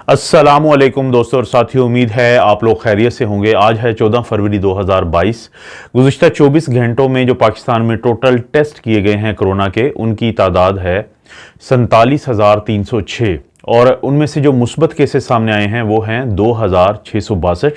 अस्सलामुअलैकुम दोस्तों और साथियों, उम्मीद है आप लोग खैरियत से होंगे। आज है 14 फरवरी 2022। गुज़िश्ता 24 घंटों में जो पाकिस्तान में टोटल टेस्ट किए गए हैं कोरोना के, उनकी तादाद है 47,306 और उनमें से जो मुस्बत केसेस सामने आए हैं वो हैं 2,662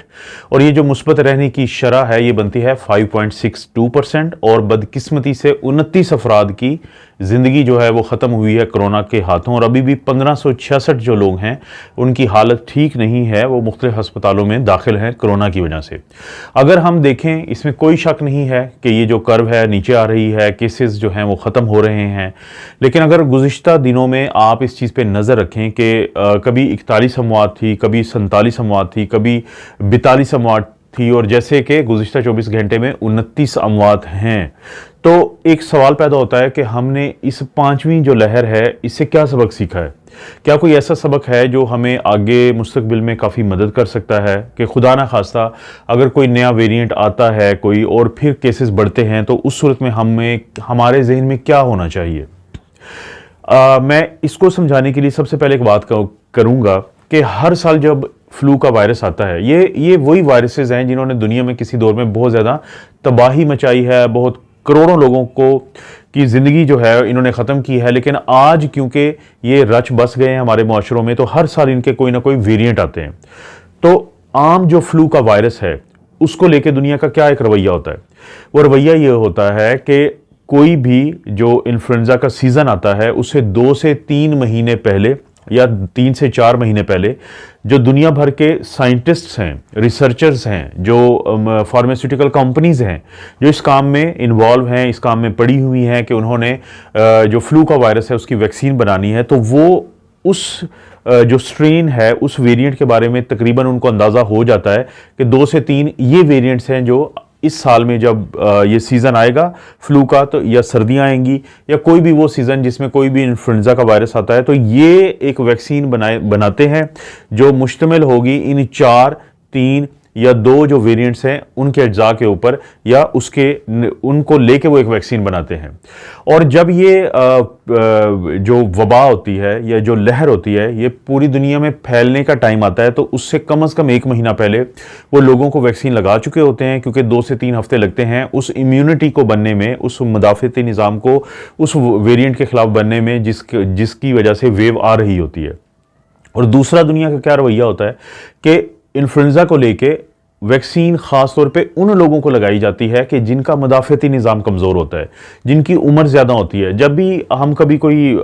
और ये जो मुस्बत रहने की शरह है ये बनती है 5.62% और बदकिस्मती से 29 अफराद की ज़िंदगी जो है वो ख़त्म हुई है कोरोना के हाथों और अभी भी 1566 जो लोग हैं उनकी हालत ठीक नहीं है, वो मुख्तलिफ अस्पतालों में दाखिल हैं कोरोना की वजह से। अगर हम देखें, इसमें कोई शक नहीं है कि ये जो कर्व है नीचे आ रही है, केसेस जो हैं वो ख़त्म हो रहे हैं। लेकिन अगर गुज़िश्ता दिनों में आप इस चीज़ पर नज़र रखें कि कभी 41 अमवात थी, कभी 47 अमवात थी, कभी 42 अमवात थी और जैसे कि गुज़िश्ता 24 घंटे में 29 अमवात हैं, तो एक सवाल पैदा होता है कि हमने इस पांचवीं जो लहर है इससे क्या सबक सीखा है। क्या कोई ऐसा सबक है जो हमें आगे मुस्तकबिल में काफ़ी मदद कर सकता है कि खुदा ना खास्ता अगर कोई नया वेरिएंट आता है कोई और फिर केसेस बढ़ते हैं तो उस सूरत में हमारे जहन में क्या होना चाहिए। मैं इसको समझाने के लिए सबसे पहले एक बात करूँगा कि हर साल जब फ्लू का वायरस आता है, ये वही वायरसेस हैं जिन्होंने दुनिया में किसी दौर में बहुत ज़्यादा तबाही मचाई है, बहुत करोड़ों लोगों की ज़िंदगी जो है इन्होंने ख़त्म की है। लेकिन आज क्योंकि ये रच बस गए हैं हमारे माशरों में, तो हर साल इनके कोई ना कोई वेरिएंट आते हैं। तो आम जो फ्लू का वायरस है उसको लेके दुनिया का क्या एक रवैया होता है, वो रवैया ये होता है कि कोई भी जो इन्फ्लुएंजा का सीज़न आता है उससे 2 से 3 महीने पहले या 3 से 4 महीने पहले जो दुनिया भर के साइंटिस्ट्स हैं, रिसर्चर्स हैं, जो फार्मास्यूटिकल कंपनीज हैं जो इस काम में इन्वॉल्व हैं, इस काम में पड़ी हुई हैं कि उन्होंने जो फ्लू का वायरस है उसकी वैक्सीन बनानी है, तो वो उस जो स्ट्रेन है उस वेरिएंट के बारे में तकरीबन उनको अंदाज़ा हो जाता है कि 2 से 3 ये वेरिएंट्स हैं जो इस साल में जब ये सीज़न आएगा फ्लू का, तो या सर्दियाँ आएंगी या कोई भी वो सीज़न जिसमें कोई भी इन्फ्लुएंजा का वायरस आता है, तो ये एक वैक्सीन बनाते हैं जो मुश्तमिल होगी इन 4, 3 या 2 जो वेरिएंट्स हैं उनके अज्जा के ऊपर या उनको लेके वो एक वैक्सीन बनाते हैं। और जब ये जो वबा होती है या जो लहर होती है ये पूरी दुनिया में फैलने का टाइम आता है, तो उससे कम से कम 1 महीना पहले वो लोगों को वैक्सीन लगा चुके होते हैं, क्योंकि 2 से 3 हफ्ते लगते हैं उस इम्यूनिटी को बनने में, उस मुदाफ़ती निज़ाम को उस वेरिएंट के ख़िलाफ़ बनने में जिसकी वजह से वेव आ रही होती है। और दूसरा दुनिया का क्या रवैया होता है कि इन्फ्लुएंजा को लेके वैक्सीन ख़ास तौर पे उन लोगों को लगाई जाती है कि जिनका मुदाफ़ती निज़ाम कमज़ोर होता है, जिनकी उम्र ज़्यादा होती है। जब भी हम कभी कोई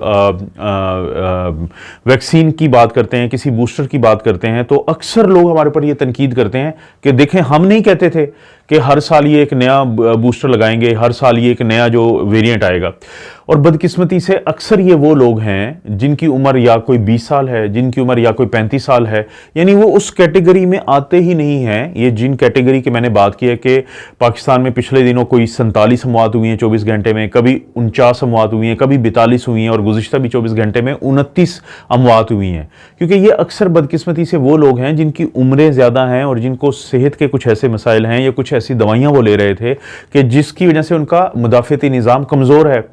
वैक्सीन की बात करते हैं, किसी बूस्टर की बात करते हैं, तो अक्सर लोग हमारे पर ये तनकीद करते हैं कि देखें, हम नहीं कहते थे कि हर साल ये एक नया बूस्टर लगाएंगे, हर साल ये एक नया जो वेरिएंट आएगा। और बदकिस्मती से अक्सर ये वो लोग हैं जिनकी उम्र या कोई 20 साल है, जिनकी उम्र या कोई 35 साल है, यानी वो उस कैटेगरी में आते ही नहीं हैं। ये जिन कैटेगरी की मैंने बात की है कि पाकिस्तान में पिछले दिनों कोई 47 अमवात हुई हैं 24 घंटे में, कभी 49 अमवात हुई हैं, कभी 42 हुई हैं और गुज़िश्ता भी 24 घंटे में 29 अमवात हुई हैं, क्योंकि ये अक्सर बदकिस्मती से वो लोग हैं जिनकी उम्रें ज़्यादा हैं और जिनको सेहत के कुछ ऐसे मसाइल हैं या कुछ ऐसी दवाइयाँ वो ले रहे थे कि जिसकी वजह से उनका मुदाफ़ती निज़ाम कमज़ोर है।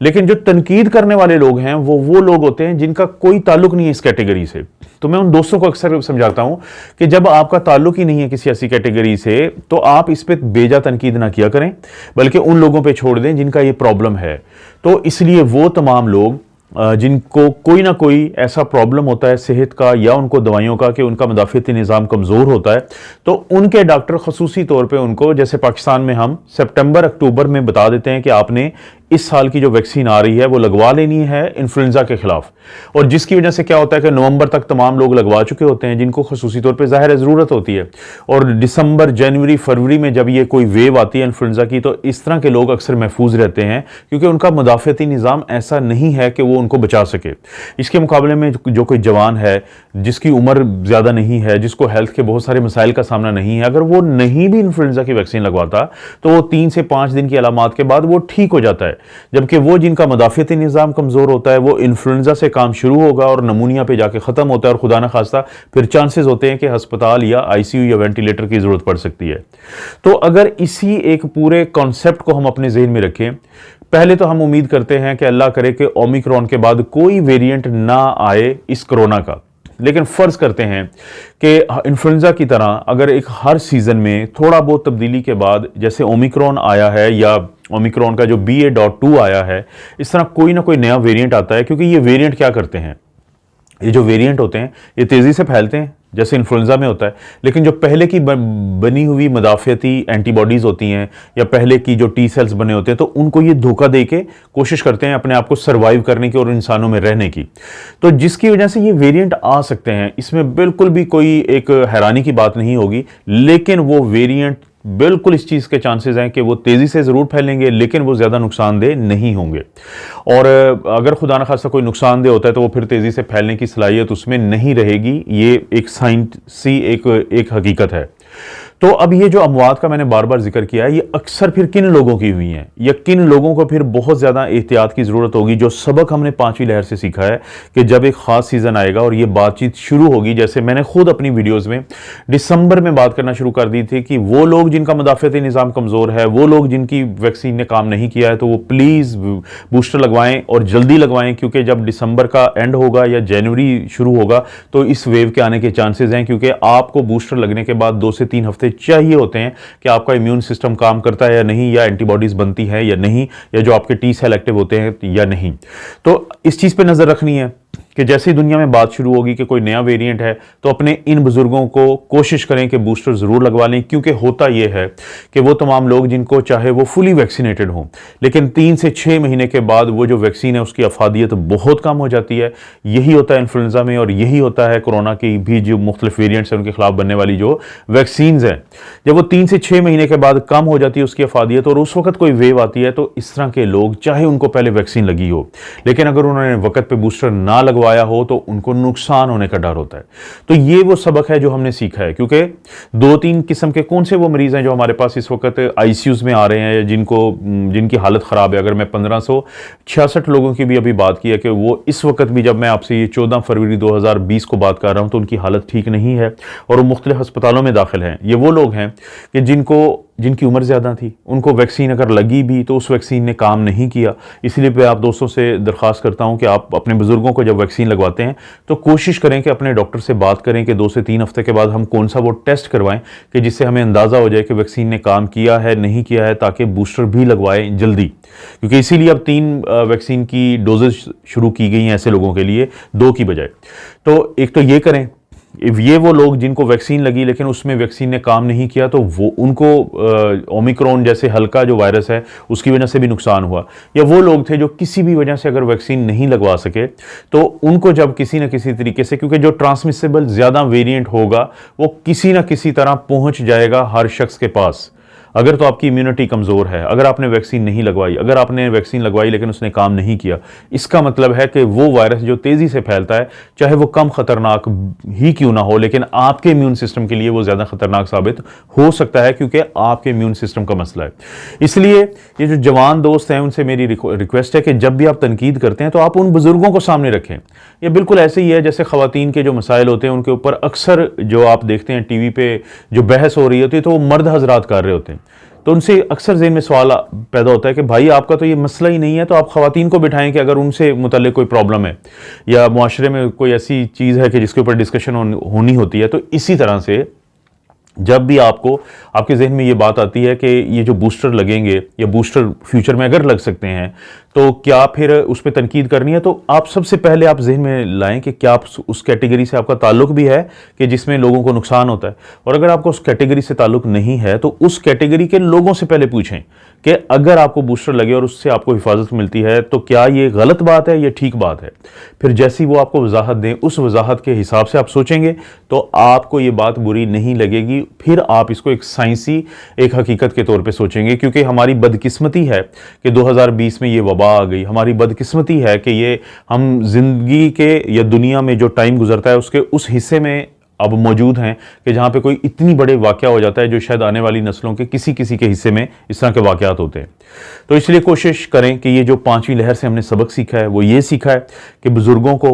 लेकिन जो तनकीद करने वाले लोग हैं वो लोग होते हैं जिनका कोई ताल्लुक नहीं है इस कैटेगरी से। तो मैं उन दोस्तों को अक्सर समझाता हूं कि जब आपका ताल्लुक ही नहीं है किसी ऐसी कैटेगरी से, तो आप इस पे बेजा तनकीद ना किया करें, बल्कि उन लोगों पे छोड़ दें जिनका ये प्रॉब्लम है। तो इसलिए वो तमाम लोग जिनको कोई ना कोई ऐसा प्रॉब्लम होता है सेहत का या उनको दवाइयों का कि उनका मुदाफ़ती निज़ाम कमज़ोर होता है, तो उनके डॉक्टर खसूसी तौर पे उनको, जैसे पाकिस्तान में हम सितंबर अक्टूबर में बता देते हैं कि आपने इस साल की जो वैक्सीन आ रही है वो लगवा लेनी है इन्फ्लुएंजा के खिलाफ, और जिसकी वजह से क्या होता है कि नवंबर तक तमाम लोग लगवा चुके होते हैं जिनको खसूसी तौर पे ज़ाहिर ज़रूरत होती है। और दिसंबर, जनवरी, फरवरी में जब ये कोई वेव आती है इन्फ्लुएंजा की, तो इस तरह के लोग अक्सर महफूज रहते हैं क्योंकि उनका मुदाफ़ती निज़ाम ऐसा नहीं है कि वो उनको बचा सके। इसके मुकाबले में जो कोई जवान है जिसकी उम्र ज़्यादा नहीं है, जिसको हेल्थ के बहुत सारे मसाइल का सामना नहीं है, अगर वो नहीं भी इन्फ्लुएंजा की वैक्सीन लगवाता तो वो 3 से 5 दिन की अलामात के बाद वो ठीक हो जाता है। जबकि वो जिनका मुदाफ़ती निज़ाम कमज़ोर होता है वो इन्फ्लुएंजा से काम शुरू होगा और नमूनिया पे जाके ख़त्म होता है और खुदा न खास्ता फिर चांसेस होते हैं कि अस्पताल या आईसीयू या वेंटिलेटर की ज़रूरत पड़ सकती है। तो अगर इसी एक पूरे कॉन्सेप्ट को हम अपने जहन में रखें, पहले तो हम उम्मीद करते हैं कि अल्लाह करे कि ओमिक्रॉन के बाद कोई वेरिएंट ना आए इस कोरोना का, लेकिन फ़र्ज़ करते हैं कि इन्फ्लुएंजा की तरह अगर एक हर सीज़न में थोड़ा बहुत तब्दीली के बाद, जैसे ओमिक्रॉन आया है या ओमिक्रॉन का जो BA.2 आया है, इस तरह कोई ना कोई नया वेरिएंट आता है, क्योंकि ये वेरिएंट क्या करते हैं, ये जो वेरिएंट होते हैं ये तेज़ी से फैलते हैं जैसे इन्फ्लुएंजा में होता है, लेकिन जो पहले की बनी हुई मदाफ़ियती एंटीबॉडीज़ होती हैं या पहले की जो टी सेल्स बने होते हैं, तो उनको ये धोखा दे के कोशिश करते हैं अपने आप को सर्वाइव करने की और इंसानों में रहने की। तो जिसकी वजह से ये वेरिएंट आ सकते हैं, इसमें बिल्कुल भी कोई एक हैरानी की बात नहीं होगी, लेकिन वो वेरिएंट बिल्कुल इस चीज़ के चांसेस हैं कि वो तेज़ी से ज़रूर फैलेंगे, लेकिन वो ज़्यादा नुकसानदेह नहीं होंगे। और अगर खुदा न खास्ता कोई नुकसानदेह होता है तो वो फिर तेज़ी से फैलने की सलाहियत उसमें नहीं रहेगी। ये एक साइंसी एक हकीकत है। तो अब ये जो अमवात का मैंने बार बार जिक्र किया है, ये अक्सर फिर किन लोगों की हुई हैं या किन लोगों को फिर बहुत ज़्यादा एहतियात की ज़रूरत होगी। जो सबक हमने 5वीं लहर से सीखा है कि जब एक ख़ास सीज़न आएगा और ये बातचीत शुरू होगी, जैसे मैंने खुद अपनी वीडियोज़ में दिसंबर में बात करना शुरू कर दी थी कि वो लोग जिनका मदाफ़ती निज़ाम कमज़ोर है, वो लोग जिनकी वैक्सीन ने काम नहीं किया है, तो वो प्लीज़ बूस्टर लगवाएं और जल्दी लगवाएं, क्योंकि जब दिसंबर का एंड होगा या जनवरी शुरू होगा तो इस वेव के आने के चांसेस हैं, क्योंकि आपको बूस्टर लगने के बाद 2 से 3 हफ्ते चाहिए होते हैं कि आपका इम्यून सिस्टम काम करता है या नहीं, या एंटीबॉडीज बनती है या नहीं, या जो आपके टी सेल एक्टिव होते हैं या नहीं। तो इस चीज़ पे नज़र रखनी है कि जैसे ही दुनिया में बात शुरू होगी कि कोई नया वेरिएंट है, तो अपने इन बुजुर्गों को कोशिश करें कि बूस्टर ज़रूर लगवा लें, क्योंकि होता यह है कि वो तमाम लोग जिनको चाहे वो फुली वैक्सीनेटेड हों, लेकिन 3 से 6 महीने के बाद वो जो वैक्सीन है उसकी अफादियत बहुत कम हो जाती है। यही होता है इन्फ्लुएंजा में और यही होता है कोरोना की भी जो मुख्तलिफ वेरिएंट्स हैं उनके खिलाफ बनने वाली जो वैक्सीन हैं, जब वो 3 से 6 महीने के बाद कम हो जाती है उसकी अफादियत और उस वक्त कोई वेव आती है, तो इस तरह के लोग चाहे उनको पहले वैक्सीन लगी हो, लेकिन अगर उन्होंने वक्त पे बूस्टर ना लगवाया हो तो उनको नुकसान होने का डर होता है। तो ये वो सबक है जो हमने सीखा है, क्योंकि 2-3 किस्म के कौन से वो मरीज हैं जो हमारे पास इस वक्त आईसीयूज में आ रहे हैं, जिनकी हालत ख़राब है। अगर मैं 1566 लोगों की भी अभी बात की है कि वो इस वक्त भी, जब मैं आपसे ये 14 फरवरी 2020 को बात कर रहा हूँ, तो उनकी हालत ठीक नहीं है और वो मुख्तलिफ अस्पतालों में दाखिल हैं। ये वो लोग हैं कि जिनकी उम्र ज़्यादा थी, उनको वैक्सीन अगर लगी भी तो उस वैक्सीन ने काम नहीं किया। इसलिए मैं आप दोस्तों से दरख्वास्त करता हूं कि आप अपने बुजुर्गों को जब वैक्सीन लगवाते हैं तो कोशिश करें कि अपने डॉक्टर से बात करें कि 2 से 3 हफ्ते के बाद हम कौन सा वो टेस्ट करवाएं कि जिससे हमें अंदाज़ा हो जाए कि वैक्सीन ने काम किया है नहीं किया है, ताकि बूस्टर भी लगवाएं जल्दी। क्योंकि इसीलिए अब 3 वैक्सीन की डोजेज शुरू की गई हैं ऐसे लोगों के लिए, 2 की बजाय। तो एक तो ये करें। ये वो लोग जिनको वैक्सीन लगी लेकिन उसमें वैक्सीन ने काम नहीं किया, तो वो उनको ओमिक्रॉन जैसे हल्का जो वायरस है उसकी वजह से भी नुकसान हुआ, या वो लोग थे जो किसी भी वजह से अगर वैक्सीन नहीं लगवा सके, तो उनको जब किसी न किसी तरीके से, क्योंकि जो ट्रांसमिसेबल ज़्यादा वेरिएंट होगा वो किसी न किसी तरह पहुंच जाएगा हर शख्स के पास। अगर तो आपकी इम्यूनिटी कमज़ोर है, अगर आपने वैक्सीन नहीं लगवाई, अगर आपने वैक्सीन लगवाई लेकिन उसने काम नहीं किया, इसका मतलब है कि वो वायरस जो तेज़ी से फैलता है, चाहे वो कम ख़तरनाक ही क्यों ना हो, लेकिन आपके इम्यून सिस्टम के लिए वो ज़्यादा ख़तरनाक साबित हो सकता है, क्योंकि आपके इम्यून सिस्टम का मसला है। इसलिए ये जो जवान दोस्त हैं उनसे मेरी रिक्वेस्ट है कि जब भी आप तनकीद करते हैं तो आप उन बुज़ुर्गों को सामने रखें। ये बिल्कुल ऐसे ही है जैसे ख़वातीन के जो मसाइल होते हैं उनके ऊपर अक्सर जो आप देखते हैं टीवी पे जो बहस हो रही होती है, तो वो मर्द हजरात कर रहे होते हैं, तो उनसे अक्सर ज़हन में सवाल पैदा होता है कि भाई आपका तो ये मसला ही नहीं है, तो आप ख़वातीन को बिठाएं कि अगर उनसे मुतल्लिक़ कोई प्रॉब्लम है या मुआशरे में कोई ऐसी चीज़ है कि जिसके ऊपर डिस्कशन होनी होती है। तो इसी तरह से जब भी आपके जहन में ये बात आती है कि ये जो बूस्टर लगेंगे या बूस्टर फ्यूचर में अगर लग सकते हैं, तो क्या फिर उस पर तनकीद करनी है, तो आप सबसे पहले आप जहन में लाएं कि क्या आप उस कैटेगरी से आपका ताल्लुक भी है कि जिसमें लोगों को नुकसान होता है। और अगर आपको उस कैटेगरी से ताल्लुक नहीं है तो उस कैटेगरी के लोगों से पहले पूछें कि अगर आपको बूस्टर लगे और उससे आपको हिफाजत मिलती है तो क्या ये गलत बात है या ठीक बात है। फिर जैसी वो आपको वजाहत दें, उस वजाहत के हिसाब से आप सोचेंगे तो आपको ये बात बुरी नहीं लगेगी। फिर आप इसको एक साइंसी एक हकीकत के तौर पे सोचेंगे, क्योंकि हमारी बदकिस्मती है कि 2020 में ये वबा आ गई। हमारी बदकिस्मती है कि ये हम जिंदगी के या दुनिया में जो टाइम गुजरता है उसके उस हिस्से में अब मौजूद हैं कि जहाँ पे कोई इतनी बड़े वाक़या हो जाता है जो शायद आने वाली नस्लों के किसी के हिस्से में इस तरह के वाक़यात होते हैं। तो इसलिए कोशिश करें कि ये जो 5वीं लहर से हमने सबक सीखा है वो ये सीखा है कि बुज़ुर्गों को,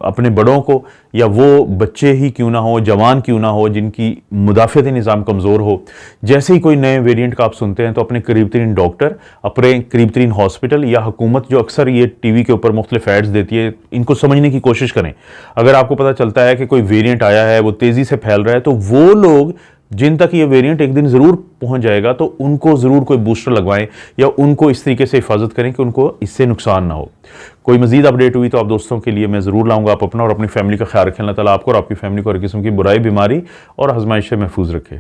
अपने बड़ों को या वो बच्चे ही क्यों ना हो, जवान क्यों ना हो, जिनकी मुदाफ़ती निज़ाम कमज़ोर हो, जैसे ही कोई नए वेरिएंट का आप सुनते हैं तो अपने करीब तरीन डॉक्टर, अपने करीब तरीन हॉस्पिटल या हुकूमत जो अक्सर ये टीवी के ऊपर मुख्तलिफ एड्स देती है, इनको समझने की कोशिश करें। अगर आपको पता चलता है कि कोई वेरिएंट आया है, वो तेज़ी से फैल रहा है, तो वो लोग जिन तक ये वेरिएंट एक दिन ज़रूर पहुंच जाएगा तो उनको ज़रूर कोई बूस्टर लगवाएं या उनको इस तरीके से हिफाजत करें कि उनको इससे नुकसान ना हो। कोई मजीद अपडेट हुई तो आप दोस्तों के लिए मैं ज़रूर लाऊंगा। आप अपना और अपनी फैमिली का ख्याल रखें। अल्लाह ताला आपको और आपकी फैमिली को हर किस्म की बुराई, बीमारी और आजमाइश से महफूज रखे।